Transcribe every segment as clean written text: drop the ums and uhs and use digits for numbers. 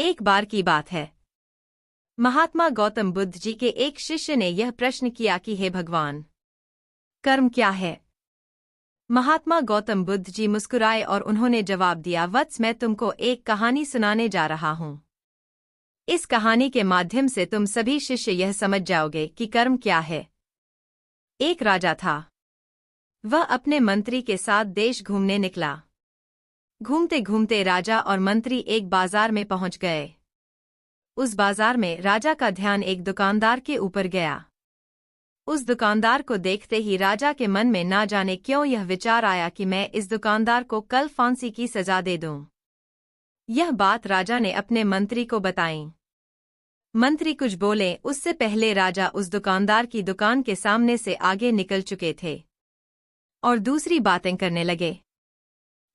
एक बार की बात है। महात्मा गौतम बुद्ध जी के एक शिष्य ने यह प्रश्न किया कि हे भगवान, कर्म क्या है? महात्मा गौतम बुद्ध जी मुस्कुराए और उन्होंने जवाब दिया, वत्स, मैं तुमको एक कहानी सुनाने जा रहा हूँ। इस कहानी के माध्यम से तुम सभी शिष्य यह समझ जाओगे कि कर्म क्या है। एक राजा था। वह अपने मंत्री के साथ देश घूमने निकला। घूमते घूमते राजा और मंत्री एक बाजार में पहुंच गए। उस बाजार में राजा का ध्यान एक दुकानदार के ऊपर गया। उस दुकानदार को देखते ही राजा के मन में ना जाने क्यों यह विचार आया कि मैं इस दुकानदार को कल फांसी की सजा दे दूं। यह बात राजा ने अपने मंत्री को बताई। मंत्री कुछ बोले उससे पहले राजा उस दुकानदार की दुकान के सामने से आगे निकल चुके थे और दूसरी बातें करने लगे।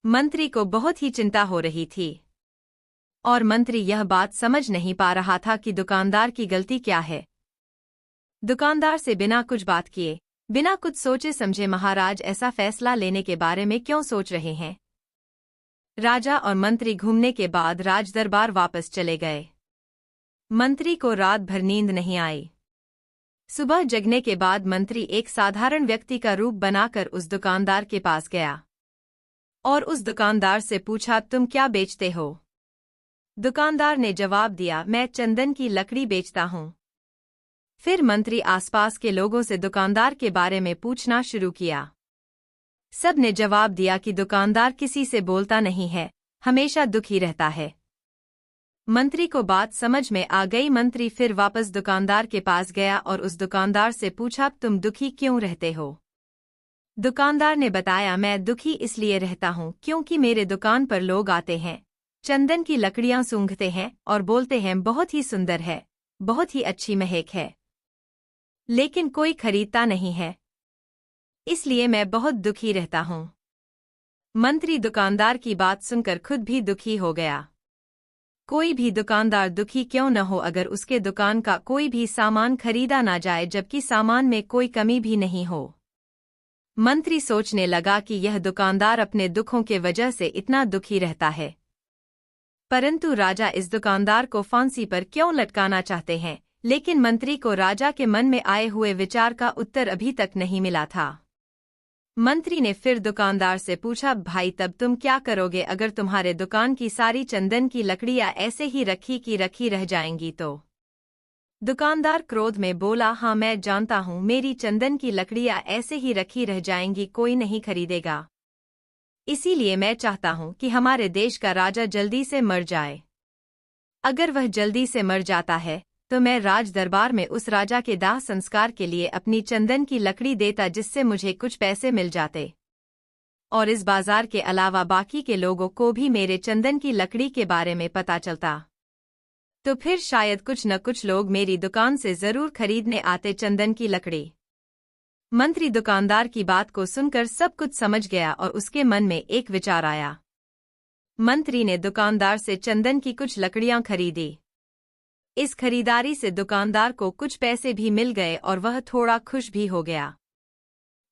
मंत्री को बहुत ही चिंता हो रही थी और मंत्री यह बात समझ नहीं पा रहा था कि दुकानदार की गलती क्या है। दुकानदार से बिना कुछ बात किए, बिना कुछ सोचे समझे, महाराज ऐसा फैसला लेने के बारे में क्यों सोच रहे हैं? राजा और मंत्री घूमने के बाद राजदरबार वापस चले गए। मंत्री को रात भर नींद नहीं आई। सुबह जगने के बाद मंत्री एक साधारण व्यक्ति का रूप बनाकर उस दुकानदार के पास गया और उस दुकानदार से पूछा, तुम क्या बेचते हो? दुकानदार ने जवाब दिया, मैं चंदन की लकड़ी बेचता हूँ। फिर मंत्री आसपास के लोगों से दुकानदार के बारे में पूछना शुरू किया। सब ने जवाब दिया कि दुकानदार किसी से बोलता नहीं है, हमेशा दुखी रहता है। मंत्री को बात समझ में आ गई। मंत्री फिर वापस दुकानदार के पास गया और उस दुकानदार से पूछा, तुम दुखी क्यों रहते हो? दुकानदार ने बताया, मैं दुखी इसलिए रहता हूँ क्योंकि मेरे दुकान पर लोग आते हैं, चंदन की लकड़ियां सूंघते हैं और बोलते हैं बहुत ही सुंदर है, बहुत ही अच्छी महक है, लेकिन कोई खरीदता नहीं है, इसलिए मैं बहुत दुखी रहता हूँ। मंत्री दुकानदार की बात सुनकर खुद भी दुखी हो गया। कोई भी दुकानदार दुखी क्यों न हो अगर उसके दुकान का कोई भी सामान खरीदा ना जाए जबकि सामान में कोई कमी भी नहीं हो। मंत्री सोचने लगा कि यह दुकानदार अपने दुखों के वजह से इतना दुखी रहता है, परंतु राजा इस दुकानदार को फांसी पर क्यों लटकाना चाहते हैं? लेकिन मंत्री को राजा के मन में आए हुए विचार का उत्तर अभी तक नहीं मिला था। मंत्री ने फिर दुकानदार से पूछा, भाई तब तुम क्या करोगे अगर तुम्हारे दुकान की सारी चंदन की लकड़ियां ऐसे ही रखी रह जाएंगी तो? दुकानदार क्रोध में बोला, हाँ मैं जानता हूँ मेरी चंदन की लकड़ियां ऐसे ही रखी रह जाएंगी, कोई नहीं खरीदेगा। इसीलिए मैं चाहता हूँ कि हमारे देश का राजा जल्दी से मर जाए। अगर वह जल्दी से मर जाता है तो मैं राज दरबार में उस राजा के दाह संस्कार के लिए अपनी चंदन की लकड़ी देता, जिससे मुझे कुछ पैसे मिल जाते और इस बाजार के अलावा बाकी के लोगों को भी मेरे चंदन की लकड़ी के बारे में पता चलता, तो फिर शायद कुछ न कुछ लोग मेरी दुकान से जरूर खरीदने आते चंदन की लकड़ी। मंत्री दुकानदार की बात को सुनकर सब कुछ समझ गया और उसके मन में एक विचार आया। मंत्री ने दुकानदार से चंदन की कुछ लकड़ियां खरीदी। इस खरीदारी से दुकानदार को कुछ पैसे भी मिल गए और वह थोड़ा खुश भी हो गया।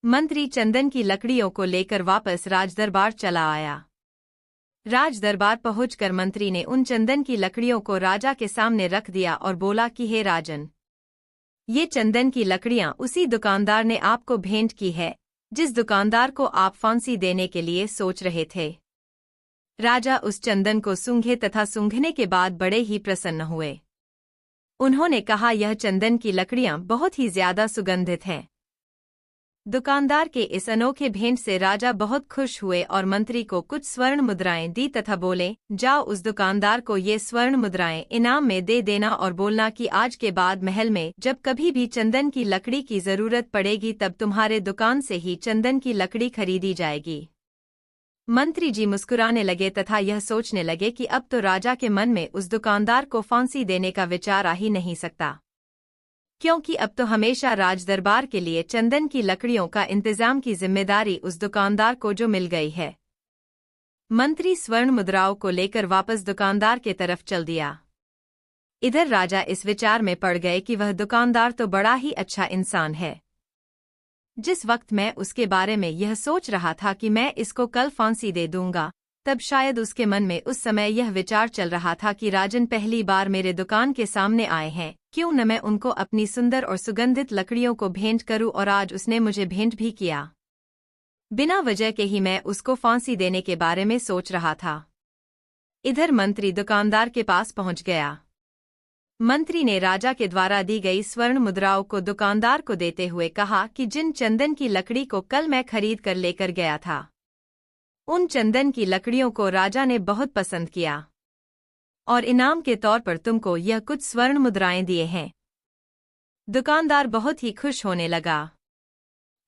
मंत्री चंदन की लकड़ियों को लेकर वापस राजदरबार चला आया। राजदरबार पहुंचकर मंत्री ने उन चंदन की लकड़ियों को राजा के सामने रख दिया और बोला कि हे राजन, ये चंदन की लकड़ियां उसी दुकानदार ने आपको भेंट की है जिस दुकानदार को आप फांसी देने के लिए सोच रहे थे। राजा उस चंदन को सूंघे तथा सूंघने के बाद बड़े ही प्रसन्न हुए। उन्होंने कहा, यह चंदन की लकड़ियां बहुत ही ज्यादा सुगंधित हैं। दुकानदार के इस अनोखे भेंट से राजा बहुत खुश हुए और मंत्री को कुछ स्वर्ण मुद्राएं दी तथा बोले, जाओ उस दुकानदार को ये स्वर्ण मुद्राएं इनाम में दे देना और बोलना कि आज के बाद महल में जब कभी भी चंदन की लकड़ी की जरूरत पड़ेगी तब तुम्हारे दुकान से ही चंदन की लकड़ी खरीदी जाएगी। मंत्री जी मुस्कुराने लगे तथा यह सोचने लगे कि अब तो राजा के मन में उस दुकानदार को फांसी देने का विचार आ ही नहीं सकता, क्योंकि अब तो हमेशा राजदरबार के लिए चंदन की लकड़ियों का इंतजाम की जिम्मेदारी उस दुकानदार को जो मिल गई है। मंत्री स्वर्ण मुद्राओं को लेकर वापस दुकानदार के तरफ चल दिया। इधर राजा इस विचार में पड़ गए कि वह दुकानदार तो बड़ा ही अच्छा इंसान है। जिस वक्त मैं उसके बारे में यह सोच रहा था कि मैं इसको कल फांसी दे दूंगा, तब शायद उसके मन में उस समय यह विचार चल रहा था कि राजन पहली बार मेरे दुकान के सामने आए हैं, क्यों न मैं उनको अपनी सुंदर और सुगंधित लकड़ियों को भेंट करूं, और आज उसने मुझे भेंट भी किया। बिना वजह के ही मैं उसको फांसी देने के बारे में सोच रहा था। इधर मंत्री दुकानदार के पास पहुंच गया। मंत्री ने राजा के द्वारा दी गई स्वर्ण मुद्राओं को दुकानदार को देते हुए कहा कि जिन चंदन की लकड़ी को कल मैं खरीद कर लेकर गया था, उन चंदन की लकड़ियों को राजा ने बहुत पसंद किया और इनाम के तौर पर तुमको यह कुछ स्वर्ण मुद्राएं दिए हैं। दुकानदार बहुत ही खुश होने लगा।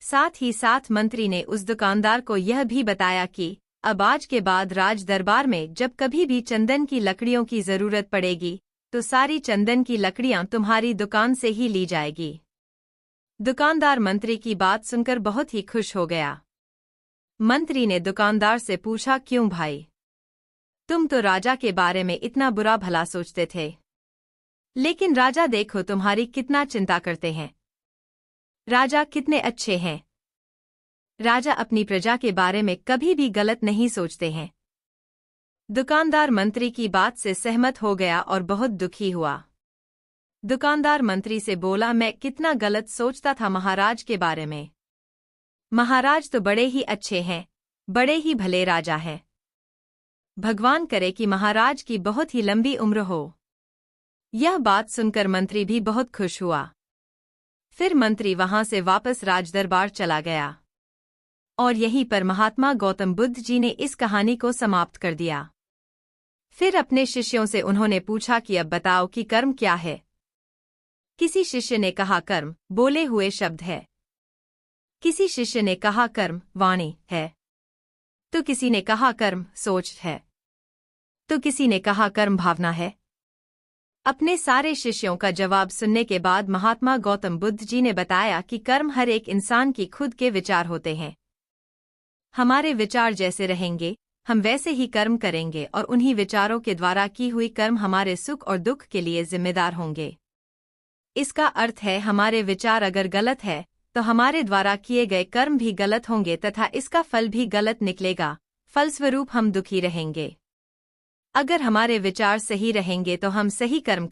साथ ही साथ मंत्री ने उस दुकानदार को यह भी बताया कि अब आज के बाद राज दरबार में जब कभी भी चंदन की लकड़ियों की जरूरत पड़ेगी तो सारी चंदन की लकड़ियां तुम्हारी दुकान से ही ली जाएगी। दुकानदार मंत्री की बात सुनकर बहुत ही खुश हो गया। मंत्री ने दुकानदार से पूछा, क्यों भाई, तुम तो राजा के बारे में इतना बुरा भला सोचते थे, लेकिन राजा देखो तुम्हारी कितना चिंता करते हैं। राजा कितने अच्छे हैं। राजा अपनी प्रजा के बारे में कभी भी गलत नहीं सोचते हैं। दुकानदार मंत्री की बात से सहमत हो गया और बहुत दुखी हुआ। दुकानदार मंत्री से बोला, मैं कितना गलत सोचता था महाराज के बारे में। महाराज तो बड़े ही अच्छे हैं, बड़े ही भले राजा हैं। भगवान करे कि महाराज की बहुत ही लंबी उम्र हो। यह बात सुनकर मंत्री भी बहुत खुश हुआ। फिर मंत्री वहां से वापस राजदरबार चला गया और यहीं पर महात्मा गौतम बुद्ध जी ने इस कहानी को समाप्त कर दिया। फिर अपने शिष्यों से उन्होंने पूछा कि अब बताओ कि कर्म क्या है। किसी शिष्य ने कहा कर्म बोले हुए शब्द है। किसी शिष्य ने कहा कर्म वाणी है। तो किसी ने कहा कर्म सोच है। तो किसी ने कहा कर्म भावना है। अपने सारे शिष्यों का जवाब सुनने के बाद महात्मा गौतम बुद्ध जी ने बताया कि कर्म हर एक इंसान की खुद के विचार होते हैं। हमारे विचार जैसे रहेंगे हम वैसे ही कर्म करेंगे और उन्हीं विचारों के द्वारा की हुई कर्म हमारे सुख और दुख के लिए जिम्मेदार होंगे। इसका अर्थ है हमारे विचार अगर गलत है तो हमारे द्वारा किए गए कर्म भी गलत होंगे तथा इसका फल भी गलत निकलेगा, फलस्वरूप हम दुखी रहेंगे। अगर हमारे विचार सही रहेंगे तो हम सही कर्म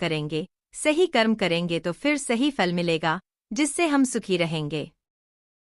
करेंगे तो फिर सही फल मिलेगा, जिससे हम सुखी रहेंगे।